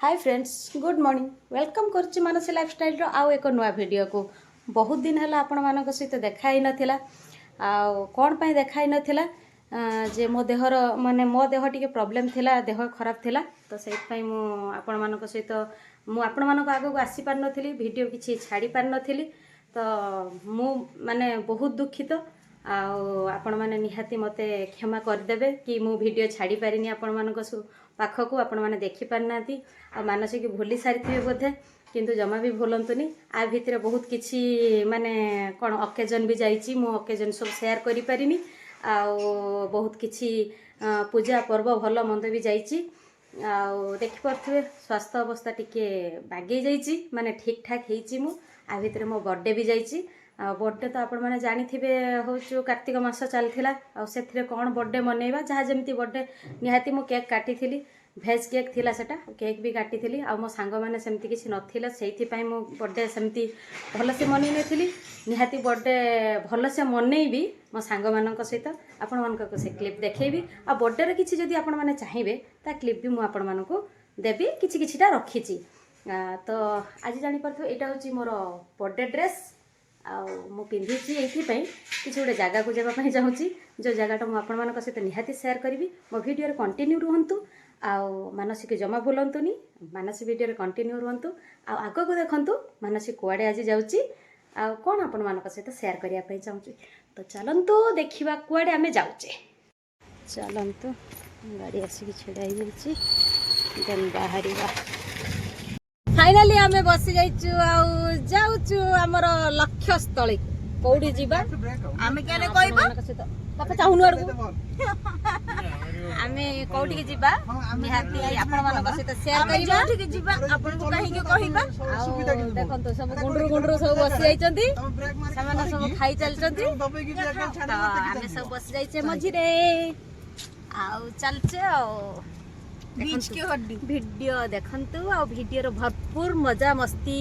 हाय friends good morning welcome करुच्ची Mansi lifestyle रो आउ एक नुआ वीडियो को बहुत दिन है आपण मान सहित देखाई नाला कौन पाई देखाई नाला जे मो देहर माने मो देह टी प्रॉब्लम थिला देह खराब थिला तो से मु आपण मान सहित मु आपण मान आगे आसी पार नथिली वीडियो किछि छाड़ी पार नथिली तो मु माने बहुत दुखित आपण माने निहाती मते क्षमा करदेबे कि मु वीडियो छाड़ी पारिनी आपण मान पाखक आपण मैंने देखी पारना आ मानसिक भूली सारी बोधे किंतु जमा भी भूलतुनि आ भितर बहुत किछि माने कौन अकेजन भी जाइछि मो अकेजन सब शेयर करि पारिनी आ बहुत किछि पूजा पर्व भल मंद भी जाइछि आ देखि परथुवे स्वास्थ्य अवस्था टिके बागे जाइछि माने ठीक ठाक हेइछि मु आ भितर मो बर्थडे भी जाइछि बर्थडे तो आपण मैंने जानी थे हूँ कार्तिक मास चलता आउ कौन बर्थडे मनइबा जहाँ जमी बर्थडे निहाती मु केक काटी थी भेज केक थिला सेटा केक भी काटी थी आ मो सांग मैंने सेमती किसी नथिला से मो बर्थडे सेमती भल से मनई नी निहाती बर्थडे भल से मनइबी मो सांग मान सहित आपण मान से क्लिप देखी आ बर्थडे किसी जदि आपण मैंने चाहिए ता क्लिप भी मुझे आपण मानक देवी किछिटा रखी तो आज जापर यहाँ हूँ मोर बर्थडे ड्रेस आउ पिंधि ये किसी गोटे जगह को जावाई चाहूँगी जो जगटा मुझे सहित निहाती शेयर करी मो वीडियो कंटिन्यू रुहतु आउ मानसिक जमा भूलतुनि मानसी वीडियो कंटिन्यू रुहतु आग को देखु मानसी कुआड़े आज जाऊँगी आउ कौन आपण मान सहित शेयर करने चाहूँगी तो चलतु देखा कुआड़े आम जाऊे चलतु गाड़ी आसिक छेड़ा देन बाहर फाइनाली आमे बसी जाइछु आमर लक्ष्य स्थल कौड़ी जीवा आमे केने कहबा पापा चाहुनु आरगु आमे कौड़ी के जीवा निहाती आपण मानक सहित शेयर करिबा ठीक जीवा आपण को कहि के कहबा देखंतो सब गुंडरू सब बसी जाइचंती समान सब खाई चलचंती आमे सब बसी जाइछे मझी रे आउ चलचे आ वीडियो देखंतु आ वीडियो भरपूर मजा मस्ती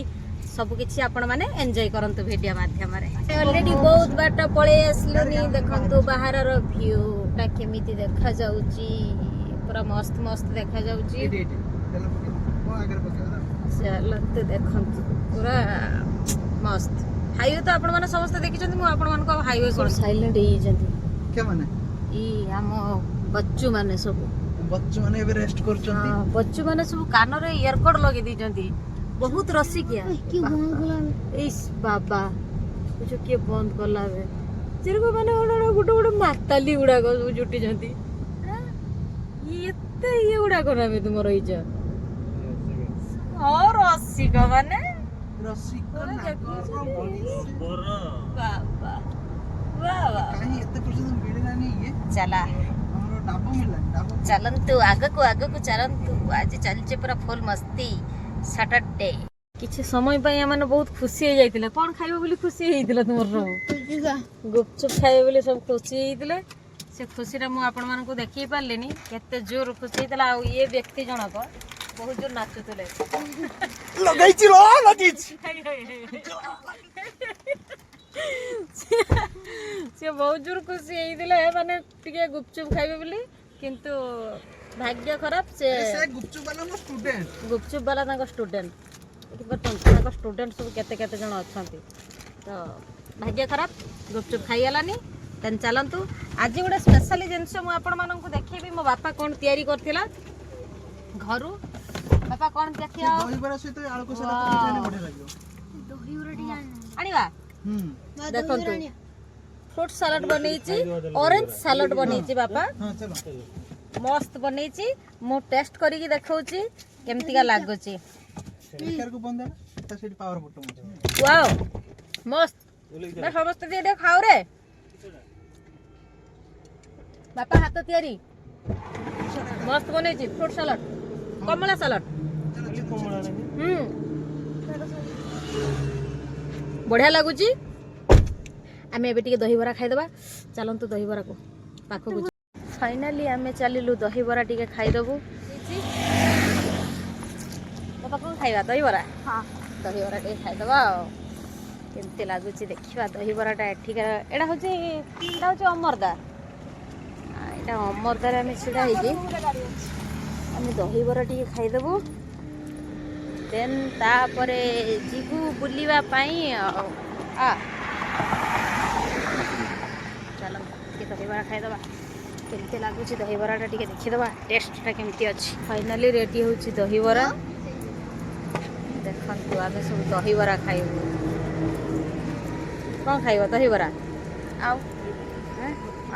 सब किछि आपण माने एन्जॉय करंतु वीडियो माध्यम रे ऑलरेडी बहुत बाट पळे आसलनी देखंतु बाहर रो व्यू ता केमिति देखा जाउची पूरा मस्त मस्त देखा जाउची चलंतु देखंतु पूरा मस्त हाईवे तो आपण माने समस्त देखिचंती मु आपण मान को हाईवे को साइलेंट ही जंती के माने ई हम बच्चू माने सब बच्चों माने एबे रेस्ट करछंती बच्चू माने सब कान रे इयरकड लगे दिजंती बहुत रसिकिया इस बाबा जो के बंद करला बे चिरको माने गुटे गुटे माताली उडा को जुटी जंती ये उडा कोना बे तुम रहिज और रसिक माने रसिक ना बाबा वाह कहीं एते पर्यंत मिलना नहीं ये चला डाबो मिला चलंतु आग को चलंतु आज चलचे पूरा फुल मस्ती सैटरडे किछि समय पई माने बहुत खुशी हो जाइतिले कोन खाइबो बोली खुशी हेइतिले तुमर गुपचुप खाइबो बोली सब खुशी हेइतिले से खुशी रे मु आपण मानन को देखि पारलेनी केते जोर खुशी हेइतला आ ये व्यक्ति जनक बहुत जोर नाचुतले लगाइछि लो लगाइछि से बहुत जोर खुशी हेइतिले माने टिके गुपचुप खाइबो बोली किंतु भाग्य खराब से गुपचुप वाला नो स्टूडेंट गुपचुप वाला ताको स्टूडेंट ताको स्टूडेंट सब केते केते जण अछंती तो भाग्य खराब गुपचुप खाई गलानी तेन चलंतु आज गोटे स्पेशल जिनस मु आपण मानन को देखैबी मो बापा कोन तयारी करथिला घरु बापा कोन देखिया दही बरा सहित आलू को सारा खाने बढ़िया लागो दही बरा आनिबा देखंतु फ्रूट सलाड बनैछि ऑरेंज सलाड बनैछि बापा हां चलो मस्त बनैछि मु टेस्ट करी के देखौछि केमति का लागोछि स्पीकर को बंद है त सेट पावर बटन वाओ मस्त मैं समस्त दे खाओ रे बापा हाथ तयारी मस्त बनैछि फ्रूट सलाड कमला सलाड बढ़िया लागुछि आमे एबे टिके दही बरा खाइदबा चलंतु दही बरा को पाखो को फाइनली आमे चलिलु दही बरा टिके खाइदबु बापा कोन खाइबा दही बरा हां दही बरा टिके खाइदबा केमते लागुछि देखिबा दही बराटा एठिका एडा होछि अमरदा एटा अमरदा रे आमे छिडा हेजी आमे दही बरा टिके खाइदबु ଦେନ୍ ତାପରେ ଯିବୁ ବୁଲିବା ପାଇଁ ଚାଲ ଟିକେ ଦହିବରା ଖାଇଦେବା। କେମିତି ଲାଗୁଛି ଦହିବରାଟା ଟିକେ ଦେଖିଦେବା, ଟେଷ୍ଟଟା କେମିତି ଅଛି। ଫାଇନାଲି ରେଡ଼ି ହେଉଛି ଦହିବରା। ଦେଖନ୍ତୁ ଆମେ ସବୁ ଦହିବରା ଖାଇବୁ। କ'ଣ ଖାଇବ? ଦହିବରା ଆଉ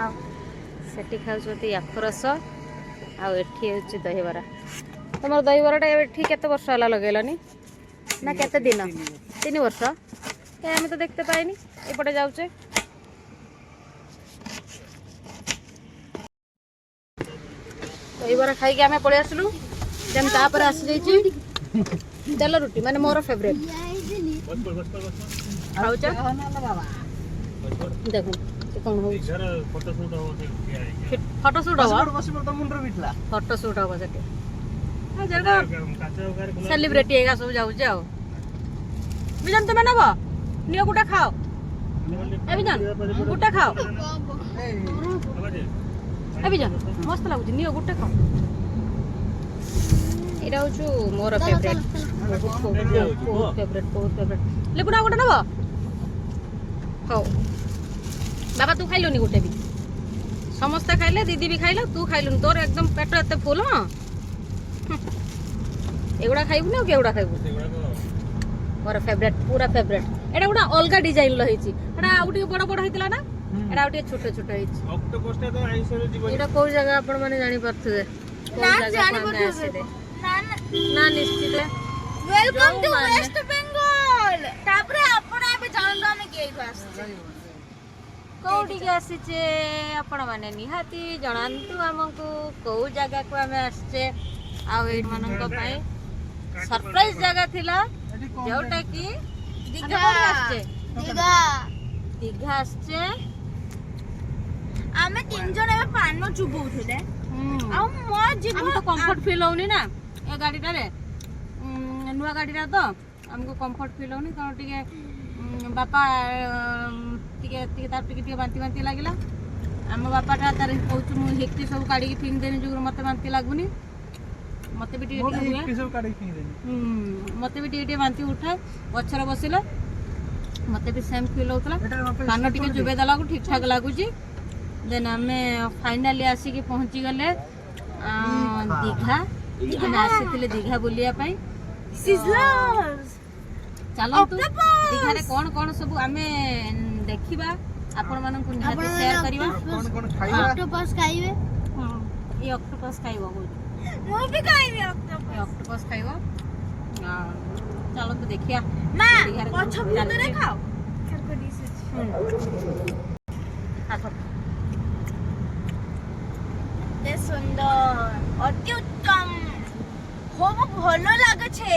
ଆଉ ସେଠି ଖାଉଛନ୍ତି ଆଖୁ ରସ, ଆଉ ଏଠି ହେଉଛି ଦହିବରା। ତମର ଦହିବରାଟା ଏଠି କେତେ ବର୍ଷ ହେଲା ଲଗେଇଲନି ନା କେତେ ଦିନ? 3 ବର୍ଷ। ଆମେ ତ ଦେଖତେ ପାଇନି, ଏପଟେ ଯାଉଛେ। ଦହିବରା ଖାଇକି ଆମେ ପଳେଇ ଆସିଲୁ। ଦେନ୍ ତାପରେ ଆସିଯାଇଛି ତେଲ ରୁଟି, ମାନେ ମୋର ଫେଭରେଟ୍। ଖାଉଛ ଦେଖୁ କ'ଣ ହଉଛି। ଫଟୋ ସୁଟ୍ ହବ, ଫଟୋ ସୁଟ୍ ହବ ସେଠି। ସେଲିବ୍ରିଟି ଏଗା ସବୁ ଯାଉଛି। ଆଉ ବିଜାନ ତମେ ନେବ, ନିଅ ଗୁଟା ଖାଅ। ଏ ବିଜାନ ଗୁଟା ଖାଅ। ଏ ବିଜାନ ମସ୍ତ ଲାଗୁଛି, ନିଅ ଗୁଟେ ଖାଅ। ଏଇଟା ହଉଛି ମୋର ଫେଭରେଟ୍, ବହୁତ ଫେଭରେଟ୍। ଲେବୁନା ଗୋଟେ ନେବ? ହଉ ବାବା, ତୁ ଖାଇଲୁନି ଗୋଟେ ବି? ସମସ୍ତେ ଖାଇଲେ, ଦିଦି ବି ଖାଇଲ, ତୁ ଖାଇଲୁନି। ତୋର ଏକଦମ ପେଟ ଏତେ ଫୁଲ। ହଁ ଏଗୁଡ଼ା ଖାଇବୁନି ଆଉ କେଗୁଡ଼ା ଖାଇବୁ? ମୋର ଫେଭରେଟ୍, ପୁରା ଫେଭରେଟ୍। ଏଇଟା ଗୋଟେ ଅଲଗା ଡିଜାଇନର ହେଇଛି। ଏଇଟା ଆଉ ଟିକେ ବଡ଼ ବଡ଼ ହେଇଥିଲା ନା, ଏଇଟା ଆଉ ଟିକେ ଛୋଟ ଛୋଟ ହେଇଛି। ଏଇଟା କୋଉ ଜାଗା ଆପଣ ମାନେ ଜାଣିପାରୁଥିବେ? କୋଉ ଜାଗାକୁ ଆମେ ଆସିଲେ? ନା ନିଶ୍ଚିତ। Welcome to West Bengal. तापरे आपण ଏବେ ଜାଣନ୍ତୁ ଆମେ କେଇଠୁ ଆସିଛେ। କୋଉଠିକି ଆସିଛେ ଆପଣ ମାନେ ନିହାତି ଜଣାନ୍ତୁ ଆମକୁ, କୋଉ ଜାଗାକୁ ଆମେ ଆସିଛେ। ଆଉ ଏଇମାନଙ୍କ ପାଇଁ ସରପ୍ରାଇଜ ଜାଗା ଥିଲା, ଯୋଉଟା କି ଦୀଘା ଆସିଛେ। ଦୀଘା ଆସିଛେ। ଆମେ 3 ଜଣ ଏବେ ପାନ ଚୁବଉଥିଲେ। ଆଉ ମୋ ଆମକୁ ତ କମ୍ଫର୍ଟ ଫିଲ୍ ହଉନି ନା ଏ ଗାଡ଼ିଟାରେ। ନୂଆ ଗାଡ଼ିଟା ତ ଆମକୁ କମ୍ଫର୍ଟ ଫିଲ୍ ହଉନି, କାରଣ ଟିକେ ବାପା ଟିକେ ତାର ଟିକେ ବାନ୍ତି ଲାଗିଲା। ଆମ ବାପାଟା ତାର କହୁଛୁ ମୁଁ ହିକ୍ଟି ସବୁ କାଢ଼ିକି ଫିଙ୍ଗିଦେନି ଯୋଗୁଁ ମୋତେ ବାନ୍ତି ଲାଗୁନି। ମୋତେ ବି ଟିକେ ମତେ ବି ଟିକେ ବାନ୍ତି ଉଠାଏ ପଛରେ ବସିଲେ। ମୋତେ ବି ସେମ୍ ଫିଲ୍ ହେଉଥିଲା। ପାନ ଟିକେ ଚୁବେଇ ଦେଲାକୁ ଠିକ୍ ଠାକ୍ ଲାଗୁଛି। ଦେନ୍ ଆମେ ଫାଇନାଲି ଆସିକି ପହଞ୍ଚିଗଲେ ଦୀଘା। ଆମେ ଆସିଥିଲେ ଦୀଘା ବୁଲିବା ପାଇଁ। ଚାଲନ୍ତୁ ଦୀଘାରେ କ'ଣ କ'ଣ ସବୁ ଆମେ ଦେଖିବା, ଆପଣମାନଙ୍କୁ ନିହାତି ସେୟାର କରିବା। ଅକ୍ଟୋପସ୍ ଖାଇବେ? ଏଇ ଅକ୍ଟୋପସ୍ ଖାଇବ କହୁଛି। ମୁଁ ବି ଖାଇବି ଅକ୍ଟୋପସ୍ ଖାଇବ। ଚାଲନ୍ତୁ ଦେଖିବା। ମା ପଛ ଭିତରେ ଖାଅ। এত সুন্দর, অতি উত্তম, খুব ভালো লাগছে।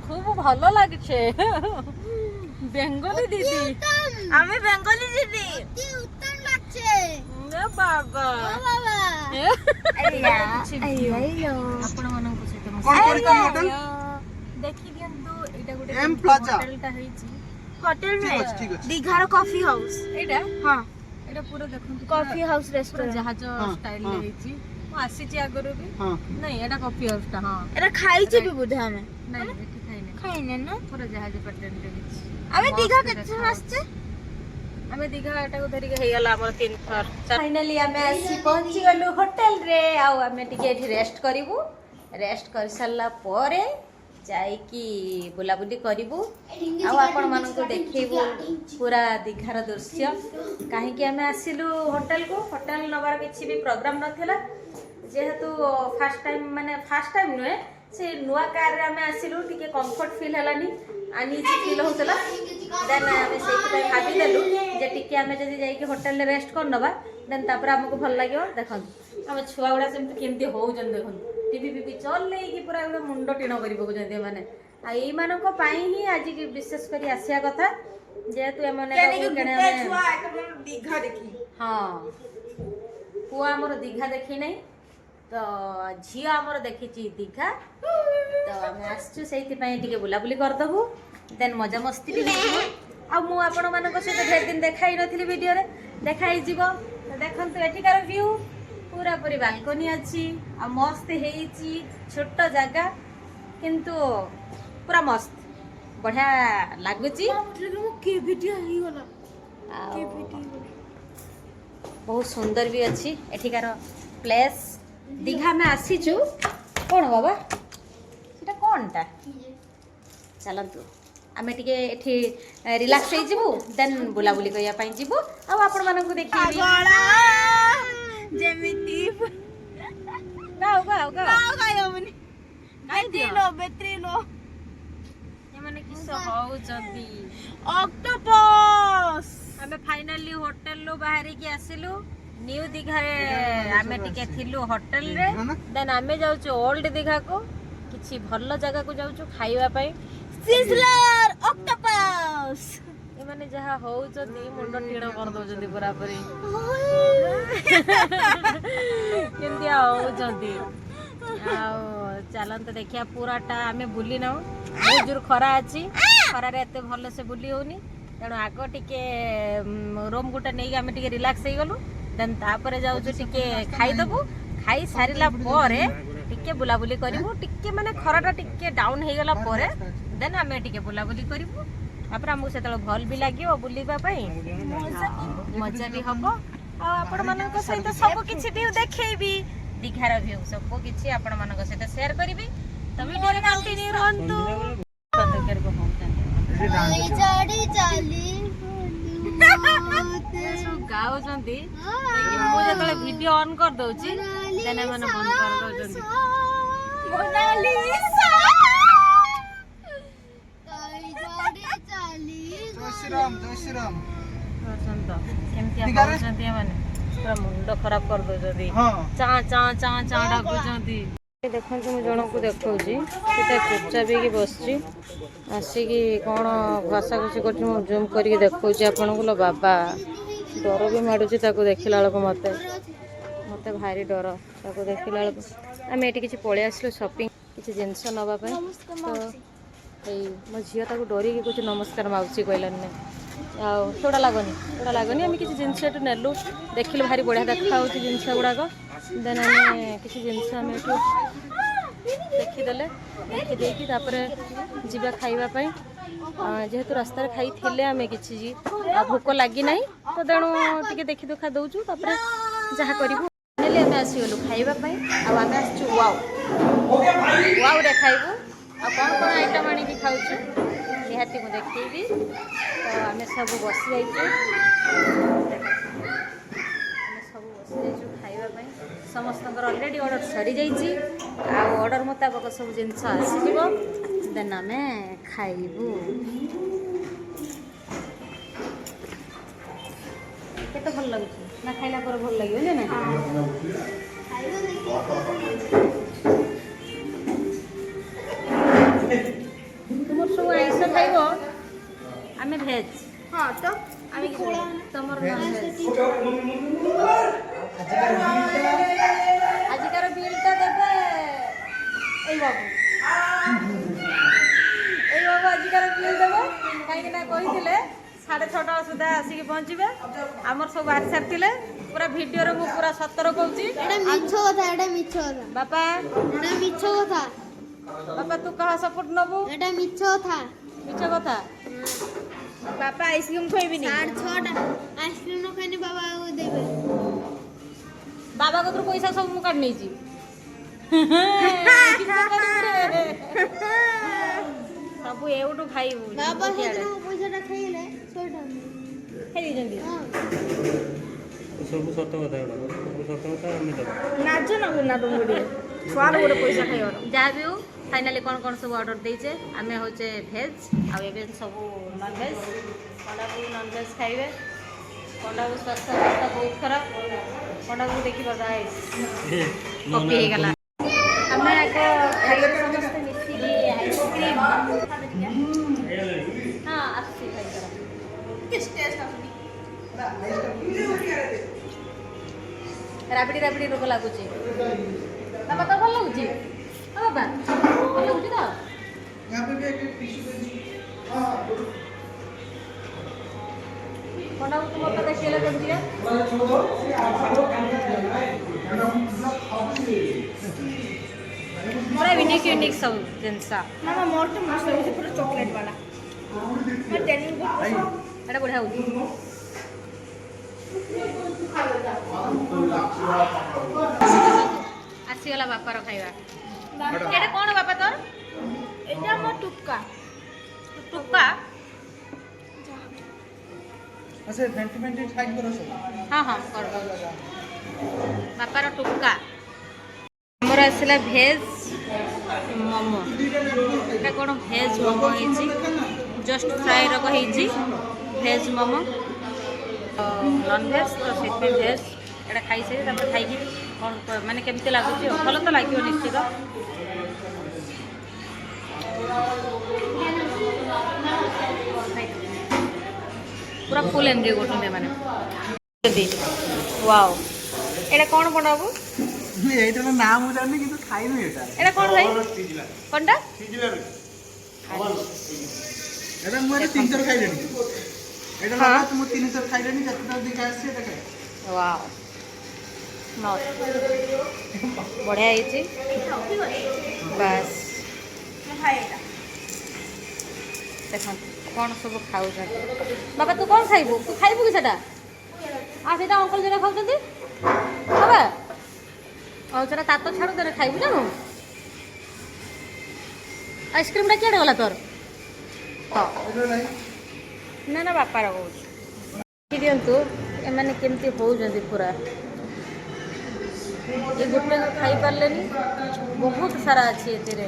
খুব ভালো লাগছে। বেঙ্গলি দিদি, আমি বেঙ্গলি দিদি। অতি উত্তম লাগছে। বাবা বাবা ଆପଣମାନଙ୍କ ସହିତ ଦେଖି ଦିଅନ୍ତୁ। ଏଇଟା ଗୋଟେ ହୋଟେଲଟା ହେଇଛି। হোটেল রে দীঘার কফি হাউস। ଏଇଟା হ্যাঁ, ଏଇଟା ପୁରା ଦେଖନ୍ତୁ, কফি হাউস ପୁରା রেস্টুরেন্ট। ଜାହାଜ ଷ୍ଟାଇଲରେ ହେଇଛି। ମୁଁ ଆସିଛି ଆଗରୁ ବି। ନାଇଁ ଏଇଟା କଫି ହାଉସଟା। ହଁ এটা ଖାଇছে বি বুঝে আমি। ନାଇଁ ଏଠି ଖାଇନି, খাইনে না? ପୁରା ଜାହାଜ ପ୍ୟାଟର୍ନରେ ହେଇଛି। আমি দীঘা ମସ୍ତ কেତେ ଦେଖାଯାଉଛି। আসছে? ଆମେ ଦୀଘା ଏଟାକୁ ଧରିକି ହେଇଗଲା ଆମର 3 ଥର। ଫାଇନାଲି ଆମେ ଆସି ପହଞ୍ଚିଗଲୁ ହୋଟେଲରେ। ଆଉ ଆମେ ଟିକେ ଏଠି ରେଷ୍ଟ କରିବୁ। ରେଷ୍ଟ କରିସାରିଲା ପରେ ଯାଇକି ବୁଲାବୁଲି କରିବୁ। ଆଉ ଆପଣମାନଙ୍କୁ ଦେଖେଇବୁ ପୁରା ଦୀଘାର ଦୃଶ୍ୟ। କାହିଁକି ଆମେ ଆସିଲୁ ହୋଟେଲକୁ? ହୋଟେଲ ନେବାର କିଛି ବି ପ୍ରୋଗ୍ରାମ ନଥିଲା, ଯେହେତୁ ଫାର୍ଷ୍ଟ ଟାଇମ୍ ନୁହେଁ, ସେ ନୂଆ କାରରେ ଆମେ ଆସିଲୁ। ଟିକେ କମ୍ଫର୍ଟ ଫିଲ୍ ହେଲାନି, ଆନଇଜି ଫିଲ୍ ହେଉଥିଲା। ଦେନ୍ ଆମେ ସେଇଥିପାଇଁ ଭାବିଦେଲୁ ଯେ ଟିକେ ଆମେ ଯଦି ଯାଇକି ହୋଟେଲରେ ରେଷ୍ଟ କରିନେବା, ଦେନ୍ ତାପରେ ଆମକୁ ଭଲ ଲାଗିବ। ଦେଖନ୍ତୁ ଆମ ଛୁଆ ଗୁଡ଼ା ସେମିତି କେମିତି ହେଉଛନ୍ତି, ଦେଖନ୍ତୁ ଟିଭି ଫିଭି ଚଲେଇକି ପୁରା ମୁଣ୍ଡ ଟିଣ କରି ପକାଉଛନ୍ତି ଏମାନେ। ଆଉ ଏଇମାନଙ୍କ ପାଇଁ ହିଁ ଆଜି ବିଶେଷ କରି ଆସିବା କଥା, ଯେହେତୁ ଏମାନେ দীঘা দেখি। ହଁ, ପୁଅ ଆମର ଦୀଘା ଦେଖି ନାହିଁ, ତ ଝିଅ ଆମର ଦେଖିଛି ଦୀଘା। ତ ଆମେ ଆସିଛୁ ସେଇଥିପାଇଁ ଟିକେ ବୁଲାବୁଲି କରିଦେବୁ, ଦେନ୍ ମଜାମସ୍ତି ବି ହେଇଯିବ। ଆଉ ମୁଁ ଆପଣମାନଙ୍କ ସହିତ ଢେର ଦିନ ଦେଖା ହେଇନଥିଲି, ଭିଡ଼ିଓରେ ଦେଖା ହେଇଯିବ। ତ ଦେଖନ୍ତୁ ଏଠିକାର ଭ୍ୟୁ, ପୁରାପୁରି ବାଲକୋନି ଅଛି, ଆଉ ମସ୍ତ ହେଇଛି, ଛୋଟ ଜାଗା। କିନ୍ତୁ ପୁରା ମସ୍ତ ବଢ଼ିଆ ଲାଗୁଛି ଆଉ ବହୁତ ସୁନ୍ଦର ବି ଅଛି ଏଠିକାର ପ୍ଲେସ୍। ଦୀଘା ଆମେ ଆସିଛୁ। କ'ଣ ବାବା ସେଟା କ'ଣଟା? ଚାଲନ୍ତୁ ଆମେ ଟିକେ ଏଠି ରିଲାକ୍ସ ହେଇଯିବୁ, ଦେନ୍ ବୁଲାବୁଲି କରିବା ପାଇଁ ଯିବୁ ଆଉ ଆପଣମାନଙ୍କୁ ଦେଖେଇବି। ଯେମିତି ଗାଉ ଗାଉ ଗାଉ ଏମାନେ କିସ ହଉଛନ୍ତି। ଅକ୍ଟୋପସ୍ ଆମେ ଫାଇନାଲି ହୋଟେଲରୁ ବାହାରିକି ଆସିଲୁ। ନ୍ୟୁ ଦୀଘାରେ ଆମେ ଟିକେ ଥିଲୁ ହୋଟେଲରେ, ଦେନ୍ ଆମେ ଯାଉଛୁ ଓଲ୍ଡ ଦୀଘାକୁ। କିଛି ଭଲ ଜାଗାକୁ ଯାଉଛୁ ଖାଇବା ପାଇଁ। ସିଜଲର ଅକ୍ଟୋପସ୍ ଏମାନେ ଯାହା ହଉଛନ୍ତି ମୁଣ୍ଡ ଟିଣ କରିଦଉଛନ୍ତି ପୁରାପୁରି। କେମିତି ହଉଛନ୍ତି। ଆଉ ଚାଲନ୍ତୁ ଦେଖିବା ପୁରାଟା ଆମେ ବୁଲି ନାଉ। ବହୁତ ଜୋର ଖରା ଅଛି, ଖରାରେ ଏତେ ଭଲସେ ବୁଲି ହଉନି। ତେଣୁ ଆଗ ଟିକେ ରୁମ୍ ଗୋଟେ ନେଇକି ଆମେ ଟିକେ ରିଲାକ୍ସ ହେଇଗଲୁ, ଦେନ୍ ତାପରେ ଯାଉଛୁ ଟିକେ ଖାଇଦେବୁ। ଖାଇ ସାରିଲା ପରେ ଟିକେ ବୁଲାବୁଲି କରିବୁ। ଟିକେ ମାନେ ଖରାଟା ଟିକେ ଡାଉନ୍ ହେଇଗଲା ପରେ ଦେନ୍ ଆମେ ଟିକେ ବୁଲାବୁଲି କରିବୁ। ତାପରେ ଆମକୁ ସେତେବେଳେ ଭଲ ବି ଲାଗିବ ବୁଲିବା ପାଇଁ, ମଜା ବି ହବ। ଆଉ ଆପଣମାନଙ୍କ ସହିତ ସବୁ କିଛି ଟିକେ ଦେଖେଇବି। ଦୀଘାର ଭିଉ ସବୁ କିଛି ଆପଣମାନଙ୍କ ସହିତ ସେୟାର କରିବି। ତ ଭିଡ଼ିଓରେ କଣ୍ଟିନ୍ୟୁ ରୁହନ୍ତୁ। ସବୁ ଗାଉଛନ୍ତି, ମୁଁ ଯେତେବେଳେ ଭିଡ଼ିଓ ଅନ୍ କରିଦଉଛି ଦେନ୍ ଏମାନେ ବନ୍ଦ କରିଦଉଛନ୍ତି। କେମିତି ହଉଛନ୍ତି ଏମାନେ, ପୁରା ମୁଣ୍ଡ ଖରାପ କରିଦଉଛନ୍ତି। ଚାଁ ଚାଁ ଚାଁ ଚାଁ ଡାକୁଛନ୍ତି। ଦେଖନ୍ତୁ ମୁଁ ଜଣଙ୍କୁ ଦେଖଉଛି, ସେଟା ଚୁପଚାପ ହେଇକି ବସିଛି। ଆସିକି କ'ଣ ଘଷାଘଷି କରୁଛି। ମୁଁ ଜୁମ୍ କରିକି ଦେଖଉଛି ଆପଣଙ୍କୁ। ଲୋ ବାବା, ଡର ବି ମାଡ଼ୁଛି ତାକୁ ଦେଖିଲା ବେଳକୁ। ମତେ ଭାରି ଡର ତାକୁ ଦେଖିଲା ବେଳକୁ। ଆମେ ଏଠି କିଛି ପଳେଇ ଆସିଲୁ ସପିଂ, କିଛି ଜିନିଷ ନେବା ପାଇଁ। ତ ଏଇ ମୋ ଝିଅ ତାକୁ ଡରିକି କହୁଛି ନମସ୍କାର ମାଉସୀ କହିଲାନି ନାହିଁ। ଆଉ ସେଗୁଡ଼ା ଲାଗୁନି। ଆମେ କିଛି ଜିନିଷ ଏଠୁ ନେଲୁ, ଦେଖିଲୁ ଭାରି ବଢ଼ିଆ ଦେଖାହେଉଛି ଜିନିଷ ଗୁଡ଼ାକ। ଦେନ୍ ଆମେ କିଛି ଜିନିଷ ଆମେ ଏଠୁ ଦେଖିଦେଲେ, ଦେଖିଦେଇକି ତାପରେ ଯିବା ଖାଇବା ପାଇଁ। ଯେହେତୁ ରାସ୍ତାରେ ଖାଇଥିଲେ ଆମେ କିଛି ଭୋକ ଲାଗିନାହିଁ, ତ ତେଣୁ ଟିକେ ଦେଖି ଦୁଖା ଦେଉଛୁ। ତାପରେ ଯାହା କରିବୁ। ଫାଇନାଲି ଆମେ ଆସିଗଲୁ ଖାଇବା ପାଇଁ। ଆଉ ଆମେ ଆସିଛୁ ୱାଓରେ ଖାଇବୁ। ଆଉ କ'ଣ ଆଇଟମ୍ ଆଣିକି ଖାଉଛୁ ନିହାତି ମୁଁ ଦେଖେଇବି। ତ ଆମେ ସବୁ ବସିଯାଇଛୁ ଖାଇବା ପାଇଁ। ସମସ୍ତଙ୍କର ଅଲରେଡ଼ି ଅର୍ଡ଼ର ସରିଯାଇଛି। ଆଉ ଅର୍ଡ଼ର ମୁତାବକ ସବୁ ଜିନିଷ ଆସିଯିବ, ଦେନ୍ ଆମେ ଖାଇବୁ। କେତେ ଭଲ ଲାଗୁଛି ନା? ଖାଇଲା ପରେ ଭଲ ଲାଗିବ ଯେ ନା? ତୁମର ସବୁ ଆଇଁଷ ଖାଇବ, ଆମେ ଭେଜ୍। ହଁ ତ ଆମେ ତମର ନନଭେଜ୍। ଆଜିକାର ବିଲ୍ଟା ଦେବେ ଏଇ ବାବୁ ଆଜିକାର ବିଲ୍ ଦେବେ। କାହିଁକିନା କହିଥିଲେ 6:30 ସୁଦ୍ଧା ଆସିକି ପହଞ୍ଚିବେ। ଆମର ସବୁ ବାହାରି ସାରିଥିଲେ। ପୁରା ଭିଡ଼ିଓରେ ମୁଁ ପୁରା ସତର କହୁଛି। ବାପା ତୁ କାହା ସପୋର୍ଟ ନବୁ? ମିଛ କଥା। ବାପା ଆଇସ୍କ୍ରିମ୍ ଖୋଇବିନି। 6:30 ଆଇସ୍କ୍ରିମ୍ ନ ଖାଇନି ବାବା ଦେବେ। ବାବା କତରୁ ପଇସା ସବୁ ମୁଁ କାଢ଼ି ନେଇଛି। ସବୁ ଏଉଠୁ ଖାଇବୁ। ବାବା ସେଥିରୁ ପଇସାଟା ଖାଇଲେ 100 ଟଙ୍କା ଖାଇଦେଇଛନ୍ତି। ସବୁ ସତ କଥା ଗୁଡ଼ା, ସବୁ ସତ କଥା ଆମେ ଦେବୁ। ନାଚ ନବୁ ନା ତୁମ ଗୋଟେ ଛୁଆର ଗୋଟେ ପଇସା ଖାଇବାର। ଯାହା ବି ହଉ ଫାଇନାଲି କ'ଣ ସବୁ ଅର୍ଡ଼ର ଦେଇଛେ। ଆମେ ହେଉଛେ ଭେଜ୍, ଆଉ ଏବେ ସବୁ ନନଭେଜ୍। ପଣ୍ଡାକୁ ନନଭେଜ୍ ଖାଇବେ। ପଣ୍ଡାକୁ ସ୍ୱାସ୍ଥ୍ୟ ଅବସ୍ଥା ବହୁତ ଖରାପ। ପଣ୍ଡାକୁ ଦେଖିବା ଗାଇସ୍ କପି ହେଇଗଲା। ଆମେ ଆଗ ଖାଇବା ସମସ୍ତେ ମିଶିକି ଆଇସ୍କ୍ରିମ୍। ହଁ ଆସୁଛି ଖାଇବାର। ରାବିଡ଼ି ରୋଗ ଲାଗୁଛି। ବାବା ତ ଭଲ ଲାଗୁଛି? ବାବା ଭଲ ଲାଗୁଛି ତ? ପଣ୍ଡାକୁ ତୁମର ତ ଦେଖିଲେ କେମିତିକା? पूरा यूनिक यूनिक सब जिनस मामा मोर तो मस्त है पूरा चॉकलेट वाला मैं टेनिंग को एटा बढ़िया हो आसीगला बापार खाइबा एटा कोन बापा तोर এটা আমার টুপকা टुक्का अच्छा 20 साइड करो सब हाँ हाँ कर बापार टुक्का हमर आसला भेज मोमो এটা কোন ভেজ মোমো হইছি जस्ट फ्राई रक হইছি ভেজ মোমো नॉन भेज तो सेते भेज এটা খাইছে তারপর খাইকি কোন মানে কেমতে লাগুছি ভালো তো লাগিব নিশ্চিত पूरा फुल एमडी गोठुंडे माने वाओ एटा कोन बनाबू এইটার নাম মু জানি কিন্তু খাইনি এটা एटा कोन भाई कोनटा এটা মু এটা 3 थर খাইলেনি এটা হ্যাঁ। লাগা তুমি 3 थर খাইলেনি যতটা দেখা আসছে এটা খাই वाओ मस्त बढ़िया ହେଇଛି बस देखो कौन सब खाऊ बाबा तू कौन खाइबू तू खाइबू कि सेटा आ सेटा अंकल जरा खाउछंती बाबा और सेटा तात छाड़ू देने खाइबू जानू आइसक्रीम टा केडे गला तोर हां এটা নাই ना ना बापा रा कहू कि दियंतु ए माने केमती होउजंती पूरा ये गुटे खाई पारलेनी बहुत सारा अच्छी एतिरे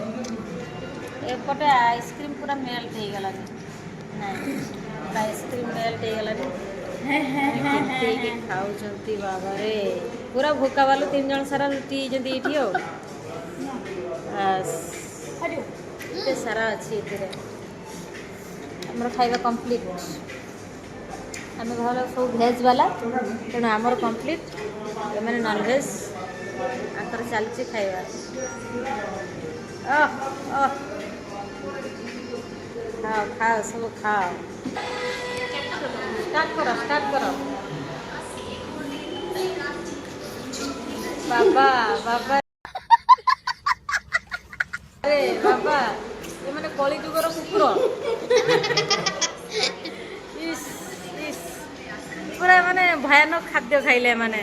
एपटे आइसक्रीम पूरा मेल्ट हो गला नहीं आइसक्रीम मेल्ट हो गला नहीं खाऊचंती बाबा रे पूरा भूका वालो 3 जन सारा रुटी जंती इठी हो एते सारा अच्छी एतिरे हमर खाइबा कंप्लीट आम घर सब भेज वाला तेणु आमर कंप्लीट मैंने नॉन भेज आंतर चलती खाइबा खाओ खाओ सब खाओ स्टार्ट करो बाबा बाबा अरे बाबा ये मैंने कली जुगर कुकुर इस इस पूरा माने भयानक खाद्य खाइले माने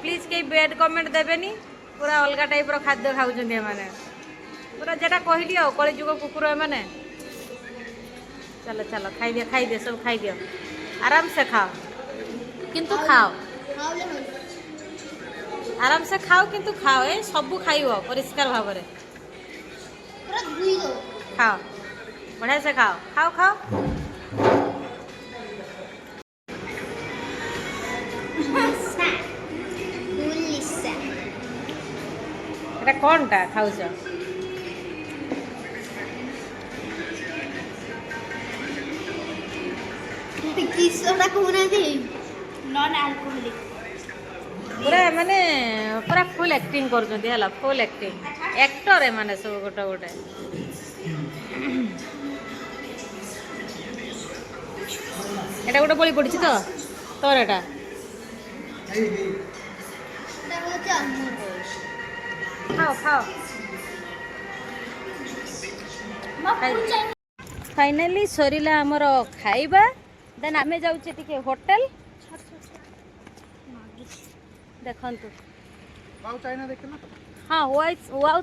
प्लीज कई बैड कमेंट देबेनी पूरा अलग टाइप रो खाद्य खाउछन माने पूरा जेटा कहली आ कली जुग कुकुर माने चलो चलो खाई दे सब खाई दियो आराम से खाओ किंतु खाओ आराम से खाओ किंतु खाओ ए सब खाइबो परिष्कार भाव रे पूरा धुई दो खाओ बढ़िया से खाओ खाओ खाओ गुलिसा এটা কোনটা খাউছ किसोटा कोना दे नॉन अल्कोहलिक पूरा माने पूरा फुल एक्टिंग करछन्ती हला फुल एक्टिंग एक्टर है माने सब गोटा गोटे এটা গোটা বলি পড়ছি তো তোর এটা এটা হচ্ছে আম্মু খাও খাও फाइनाली सरीला आमर खाइबा देन आमे जाउचे टिके होटल देखंतु वाओ चाइना देखना हाँ वाओ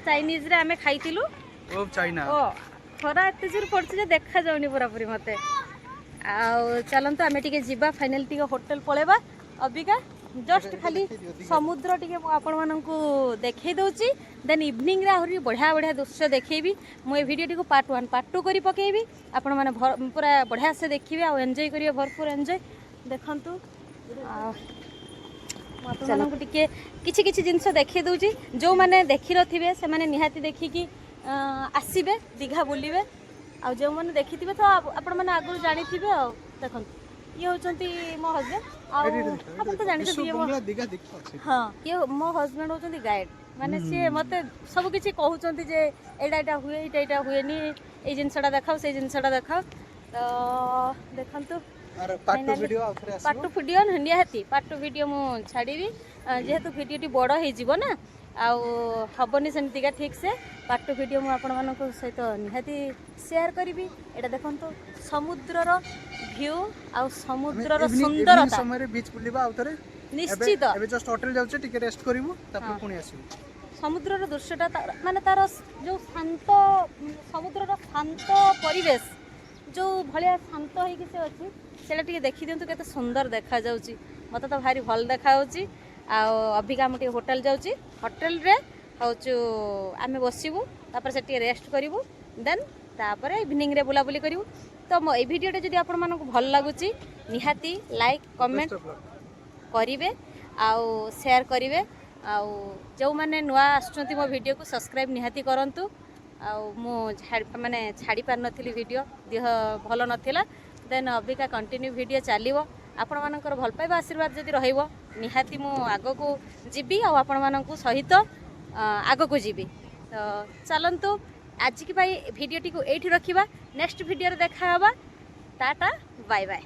चाइनीज रे आमे खाइतिलु ओ चाइना ओ खरा एते जोर पड़छ जे देखा जाउनी पूरा पूरी मते आ चलंतु आमे टिके जिबा फाइनली टिके होटल पळेबा अबिका जस्ट खाली समुद्र टिके आपण माननकु देखै दउची देन इवनिंग रे आहुरी बढ़िया बढ़िया दृश्य देखैबी मु ए वीडियो टिको पार्ट 1 पार्ट 2 करी पकेबी आपण माने पूरा बढ़िया से देखिबे आ एन्जॉय करियो भरपूर एन्जॉय देखंतु आपन टिके किछि किछि जिंस देखै दउची जो माने देखि रथिबे से माने निहाती देखि कि आसीबे दीघा बुलिबे आ जो माने देखिथिबे तो आपण माने आगु जानिथिबे आ देखंतु ये होचंती मो हस्बैंड आपन तो जानि छी बंगला दिगा दिख अछि हां ये मो हस्बैंड होचंती गाइड माने से मते सब किछि कहउचंती जे एडा हुए एटा हुएनी ए जिंसडा देखाओ से जिंसडा देखाओ तो देखंतु और पार्ट 2 वीडियो आउथरे आसी पार्ट 2 वीडियो निहाती पार्ट 2 वीडियो मु छाड़ीबी जेहेतु वीडियो टी बड़ हे जीवो ना आउ हबनी सेमतिका ठीक से पार्ट 2 वीडियो मु आपण मानक सहित निहाती शेयर करिवि एटा देखंतो समुद्रर व्यू आ समुद्रर सुंदरता समय रे बीच बुलिबा आउतरे निश्चित एबे जस्ट होटल जाउचे टिके रेस्ट करिवु तापर पुणी आसीबु समुद्रर दृश्यटा माने तार जो शांत समुद्रर शांत परिवेश जो भलिया शांत होइकि से अछि सेटा टिके देखि दियंतु केते सुंदर देखा जाउची मते तो भारी भल देखा होची आ अभिका हम होटल जाउची होटल रे होचु आमे बसिबु तापर से रेस्ट करिवु देन तापर इवनिंग रे बुलाबुली करिवु तो मो ए वीडियोटे जदि आपण मानक भल लागुची निहाती लाइक कमेंट करिवे आउ शेयर करिवे आउ जो माने नुआ आछंती मो वीडियो को सब्सक्राइब निहाती करंतु आउ मो माने छाड़ी पार नथिली वीडियो देह भल नथिला देन अबिका कंटिन्यू वीडियो चलिवो आपण मानकर भल पाइबा आशीर्वाद जदि रहिबो निहाती मो आगो को जिबी आ आपण मानकु सहित आगो को जिबी तो चलंतु आज की भाई वीडियोटी को एठी रखिबा नेक्स्ट वीडियो रे देखा हबा टाटा बाय बाय।